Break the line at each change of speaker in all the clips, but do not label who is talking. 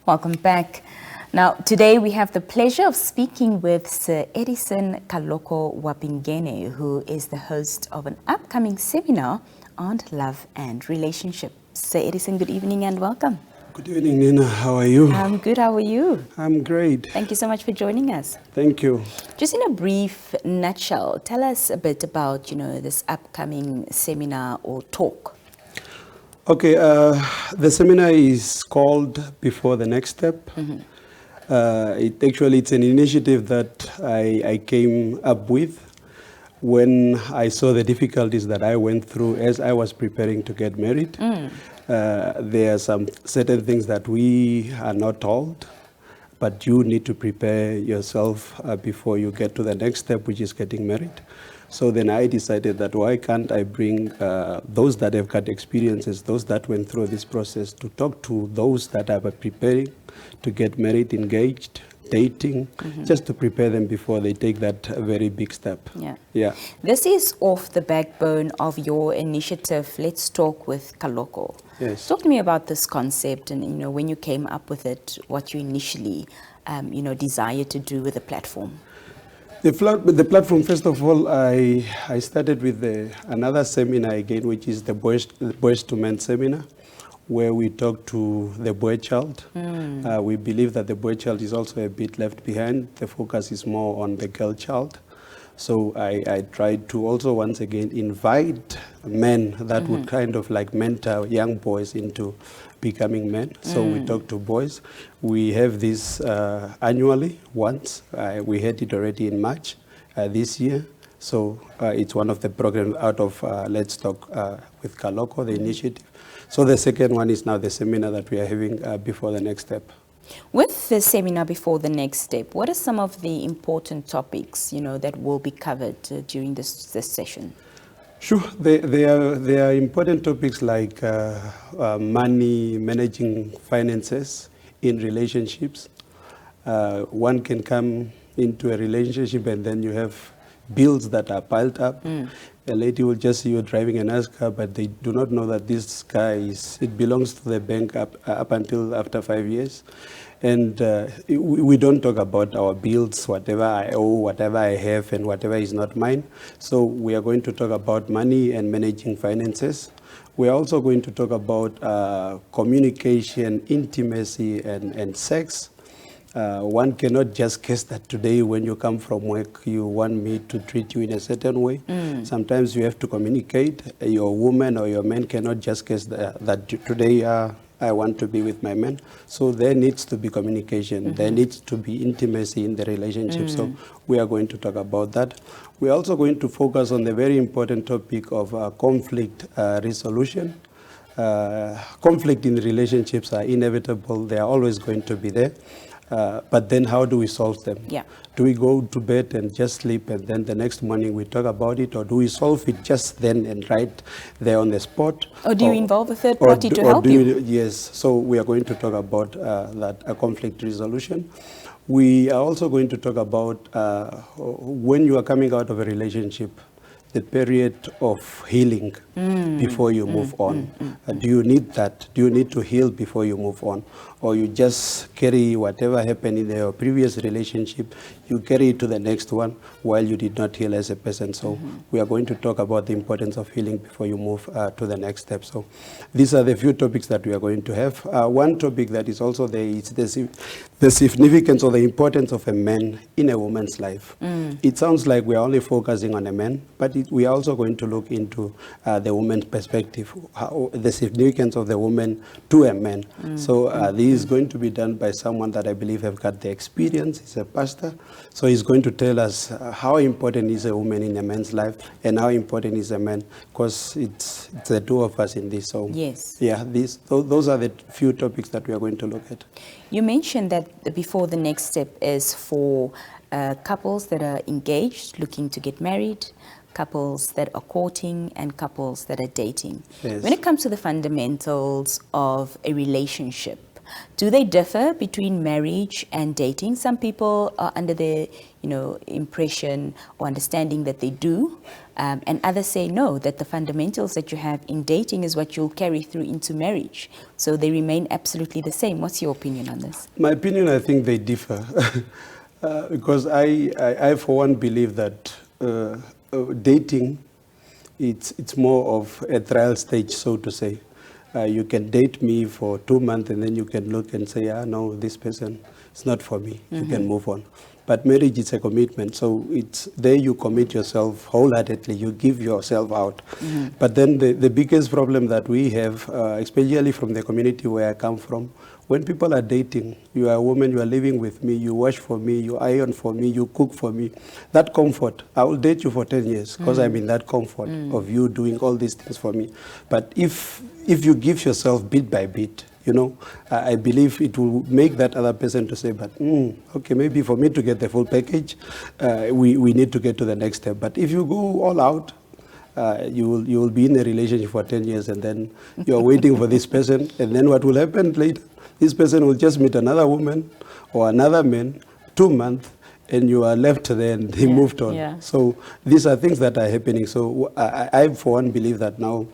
Welcome back. Now, today we have the pleasure of speaking with Sir Edison Kaloko Uapingene, who is the host of an upcoming seminar on love and relationships. Sir Edison, good evening and welcome.
Good evening, Nina. How are you?
I'm good. How are you?
I'm great.
Thank you so much for joining us.
Thank you.
Just in a brief nutshell, tell us a bit about, this upcoming seminar or talk.
Okay, the seminar is called Before the Next Step. It's an initiative that I came up with when I saw the difficulties that I went through as I was preparing to get married. There are some certain things that we are not told, but you need to prepare yourself before you get to the next step, which is getting married. So then I decided that why can't I bring those that have got experiences, those that went through this process, to talk to those that are preparing to get married, engaged, dating, just to prepare them before they take that very big step.
Yeah. This is off the backbone of your initiative, Let's Talk with Kaloko.
Yes.
Talk to me about this concept and, when you came up with it, what you initially, desired to do with the platform.
The platform, first of all, I started with another seminar again, which is the Boys to Men seminar, where we talk to the boy child. We believe that the boy child is also a bit left behind. The focus is more on the girl child. So I tried to also once again invite men that would kind of like mentor young boys into becoming men. So we talk to boys. We have this annually once. We had it already in March this year. So it's one of the programs out of Let's Talk with Kaloko, the initiative. So the second one is now the seminar that we are having before the next step.
With the seminar Before the Next Step, what are some of the important topics, that will be covered during this session?
Sure. There are important topics like money, managing finances in relationships. One can come into a relationship and then you have bills that are piled up. A lady will just see you driving a nice car, but they do not know that this car it belongs to the bank up until after 5 years. And we don't talk about our bills, whatever I owe, whatever I have, and whatever is not mine. So we are going to talk about money and managing finances. We are also going to talk about communication, intimacy, and sex. One cannot just guess that today when you come from work, you want me to treat you in a certain way. Sometimes you have to communicate. Your woman or your man cannot just guess that today I want to be with my man. So there needs to be communication. There needs to be intimacy in the relationship. So we are going to talk about that. We are also going to focus on the very important topic of conflict resolution. Conflict in relationships are inevitable. They are always going to be there. But then how do we solve them? Do we go to bed and just sleep and then the next morning we talk about it, or do we solve it just then and right there on the spot?
Or do you involve a third party to help you?
Yes, so we are going to talk about that conflict resolution. We are also going to talk about when you are coming out of a relationship, the period of healing before you move on. Do you need that? Do you need to heal before you move on? Or you just carry whatever happened in your previous relationship, you carry it to the next one while you did not heal as a person. So we are going to talk about the importance of healing before you move to the next step. So these are the few topics that we are going to have. One topic that is also there is the significance or the importance of a man in a woman's life. It sounds like we are only focusing on a man, but we are also going to look into the woman's perspective, the significance of the woman to a man. So this is going to be done by someone that I believe have got the experience. He's a pastor. So he's going to tell us how important is a woman in a man's life and how important is a man, because it's the two of us in this. So
yes.
Yeah, those are the few topics that we are going to look at.
You mentioned that Before the Next Step is for couples that are engaged, looking to get married, couples that are courting, and couples that are dating.
Yes.
When it comes to the fundamentals of a relationship, Do they differ between marriage and dating? Some people are under the impression or understanding that they do, and others say no, that the fundamentals that you have in dating is what you'll carry through into marriage. So they remain absolutely the same. What's your opinion on this?
My opinion, I think they differ. Because I, for one, believe that dating, it's more of a trial stage, so to say. You can date me for 2 months and then you can look and say, no, this person is not for me. You can move on. But marriage is a commitment, so it's there you commit yourself wholeheartedly, you give yourself out. But then the biggest problem that we have, especially from the community where I come from, when people are dating, you are a woman, you are living with me, you wash for me, you iron for me, you cook for me. That comfort, I will date you for 10 years because I'm in that comfort of you doing all these things for me. But if you give yourself bit by bit, I believe it will make that other person to say, but okay, maybe for me to get the full package, we need to get to the next step. But if you go all out, you will be in a relationship for 10 years and then you're waiting for this person. And then what will happen later? This person will just meet another woman or another man, 2 months, and you are left there and he moved on.
Yeah.
So these are things that are happening. So I for one, believe that now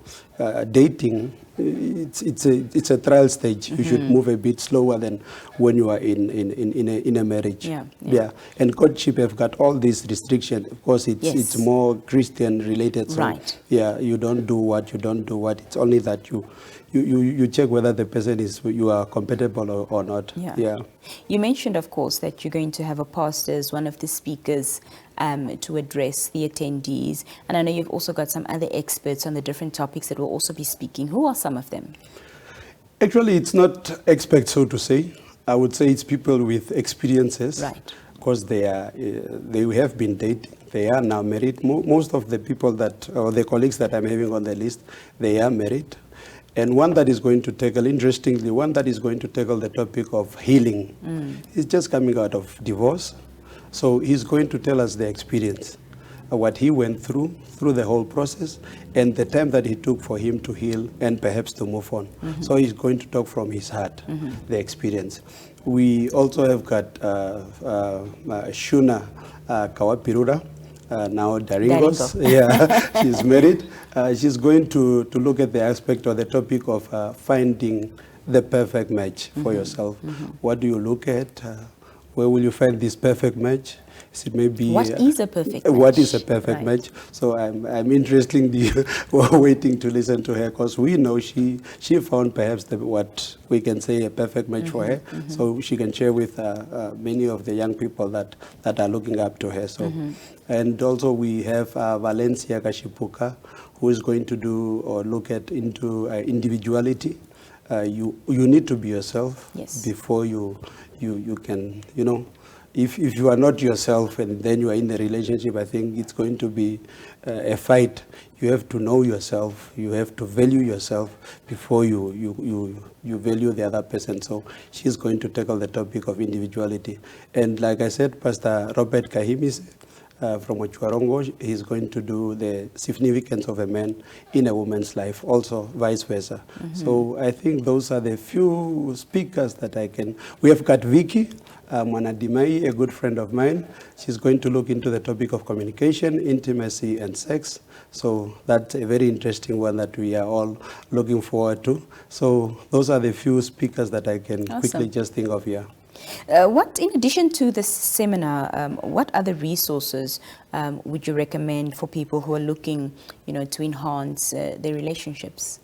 dating, it's a trial stage. You should move a bit slower than when you are in a marriage. Yeah. And courtship have got all these restrictions. Of course, it's more Christian related. So
right.
Yeah, you don't do what, you don't do what. It's only that you check whether the person you are compatible or not. Yeah.
You mentioned, of course, that you're going to have a pastor as one of the speakers to address the attendees. And I know you've also got some other experts on the different topics that will also be speaking. Who are some of them?
Actually, it's not experts, so to say. I would say it's people with experiences.
Right.
Because they have been dating. They are now married. Most of the people or the colleagues that I'm having on the list, they are married. And one that is going to tackle, interestingly, one that is going to tackle the topic of healing. He's just coming out of divorce. So he's going to tell us the experience, what he went through the whole process, and the time that it took for him to heal and perhaps to move on. So he's going to talk from his heart, the experience. We also have got Shuna Kawapirura. Now Daringos, yeah, she's married. She's going to look at the aspect or the topic of finding the perfect match for yourself. What do you look at? Where will you find this perfect match? Is it maybe
what is a perfect match?
What is a perfect match? So I'm interestingly waiting to listen to her, because we know she found perhaps what we can say a perfect match for her. So she can share with many of the young people that are looking up to her. So and also we have Valencia Kashipuka, who is going to do or look at into individuality. You need to be yourself before you can, if you are not yourself and then you are in a relationship, I think it's going to be a fight. You have to know yourself. You have to value yourself before you value the other person. So she's going to tackle the topic of individuality. And like I said, Pastor Robert Kahimis from Ochuarongo, he's going to do the significance of a man in a woman's life, also vice versa. So I think those are the few speakers that I can. We have got Vicky Mwanadimai, a good friend of mine. She's going to look into the topic of communication, intimacy, and sex. So that's a very interesting one that we are all looking forward to. So those are the few speakers that I can quickly just think of here.
What, in addition to this seminar, what other resources would you recommend for people who are looking, to enhance their relationships?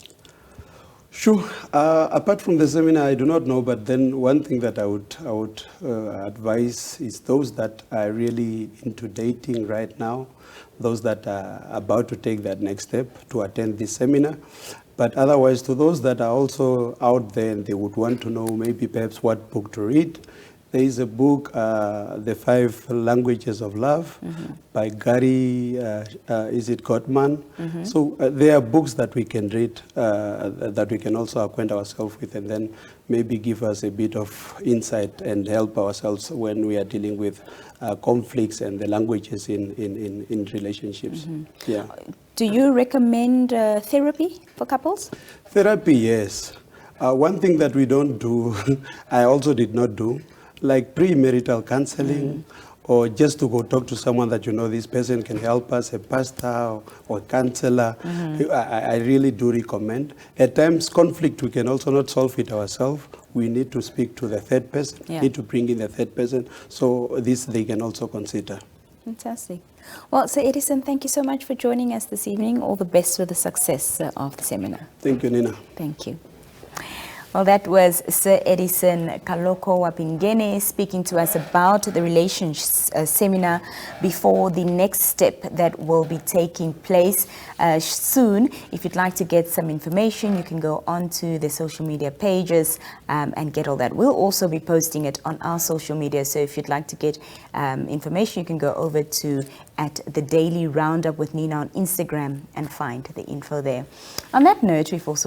Sure. Apart from the seminar, I do not know, but then one thing that I would advise is those that are really into dating right now, those that are about to take that next step to attend this seminar. But otherwise, to those that are also out there and they would want to know maybe perhaps what book to read, there is a book, The 5 Languages of Love, by Gary, Gottman. So there are books that we can read, that we can also acquaint ourselves with, and then maybe give us a bit of insight and help ourselves when we are dealing with conflicts and the languages in relationships. Yeah.
Do you recommend therapy for couples?
Therapy, yes. One thing that we don't do, I also did not do, like premarital counseling, or just to go talk to someone that you know this person can help us, a pastor or a counselor. I really do recommend. At times, conflict, we can also not solve it ourselves. We need to speak to the third person, need to bring in the third person. So this they can also consider.
Fantastic. Well, Sir Edison, thank you so much for joining us this evening. All the best with the success of the seminar.
Thank you, Nina.
Thank you. Well, that was Sir Edison Kaloko Uapingene speaking to us about the relations seminar before the next step that will be taking place soon. If you'd like to get some information, you can go onto the social media pages and get all that. We'll also be posting it on our social media. So if you'd like to get information, you can go over to @The Daily Roundup with Nina on Instagram and find the info there. On that note, we've also